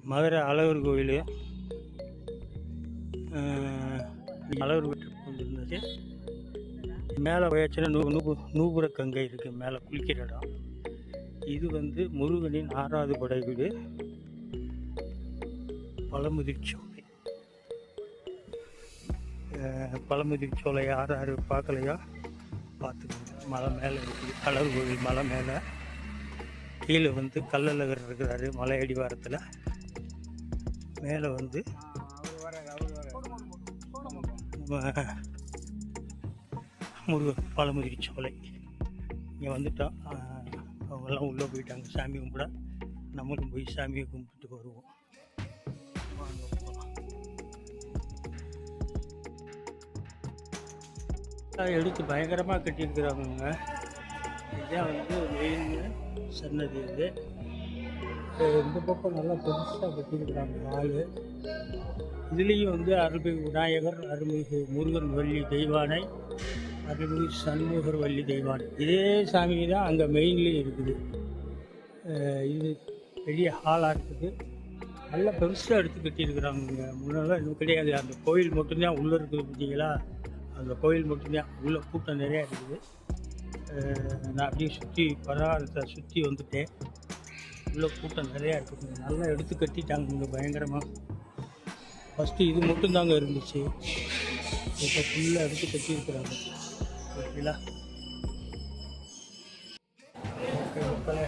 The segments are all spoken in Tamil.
மதுரை அழகர் கோயில். அழகர் கோயில் வந்துருந்துச்சு. மேலே போயாச்சுன்னா நூபுர கங்கை இருக்குது, மேலே குளிக்கிற இடம். இது வந்து முருகனின் 6வது படை வீடு, பழமுதிர்ச்சோலை. பழமுதிர்ச்சோலை யார் யார் பார்க்கலையா பார்த்துக்கோங்க. மலை மேலே இருக்குது அழகர் கோவில். மலை மேலே கீழே வந்து கள்ளழகர் இருக்கிறாரு மலை அடிவாரத்தில். மேலே வந்து முருகன் பழமுதிர்ச்சோலை. இங்கே வந்துட்டோம். அவங்கெல்லாம் உள்ளே போயிட்டாங்க சாமி கும்பிட. நம்மளும் போய் சாமியை கும்பிட்டு வருவோம். எடுத்து பயங்கரமாக கட்டியிருக்கிறாங்க. இதுதான் வந்து மெயின் சன்னதி. இது இந்த பக்கம் நல்லா பெருசாக கட்டியிருக்கிறாங்க ஆள். இதுலேயும் வந்து அருள்மிகு விநாயகர், அருள்மிகு முருகன் வள்ளி தெய்வானை, அருள்மிகு சண்முகர் வள்ளி தெய்வானை, இதே சாமி தான் அங்கே மெயின்லேயும் இருக்குது. இது பெரிய ஹாலாக இருக்குது. நல்லா பெருசாக எடுத்து கட்டியிருக்கிறாங்க. முன்னெல்லாம் இன்னும் கிடையாது. அந்த கோயில் மட்டும்தான் உள்ளே இருக்குது. பார்த்தீங்களா, அந்த கோயில் மட்டும்தான். உள்ளே கூட்டம் நிறையா இருக்குது. நான் அப்படியே சுற்றி பரவாயில்ல சுற்றி வந்துட்டேன். உள்ளே கூட்டம் நிறையா இருக்குது. நல்லா எடுத்து கட்டிட்டாங்க இங்கே பயங்கரமாக. ஃபஸ்ட்டு இது மட்டும்தாங்க இருந்துச்சு. இப்போ ஃபுல்லாக எடுத்து கட்டியிருக்கிறாங்க. ஓகேங்களா? ஓகே மக்களை,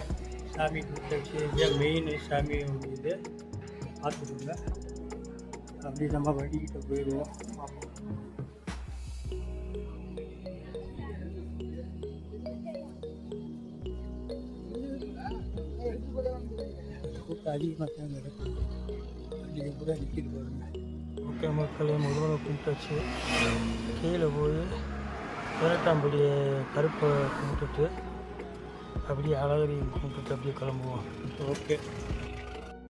சாமி கும்பிட்டு இதுதான் மெயின் சாமி இது பார்த்துக்கோங்க. அப்படி நம்ம வண்டிக்கிட்ட போயிடுவோம். கூட்டம் அதிகமாக தாங்க இருக்குது. வண்டியை கூட நிற்கிது பாருங்க. ஓகே மக்களை, முருகனை கும்பிட்டாச்சு. கீழே போய் 18ஆம் படி கருப்பை கும்பிட்டுட்டு அப்படியே அழகரையும் கும்பிட்டுட்டு அப்படியே கிளம்புவோம். ஓகே.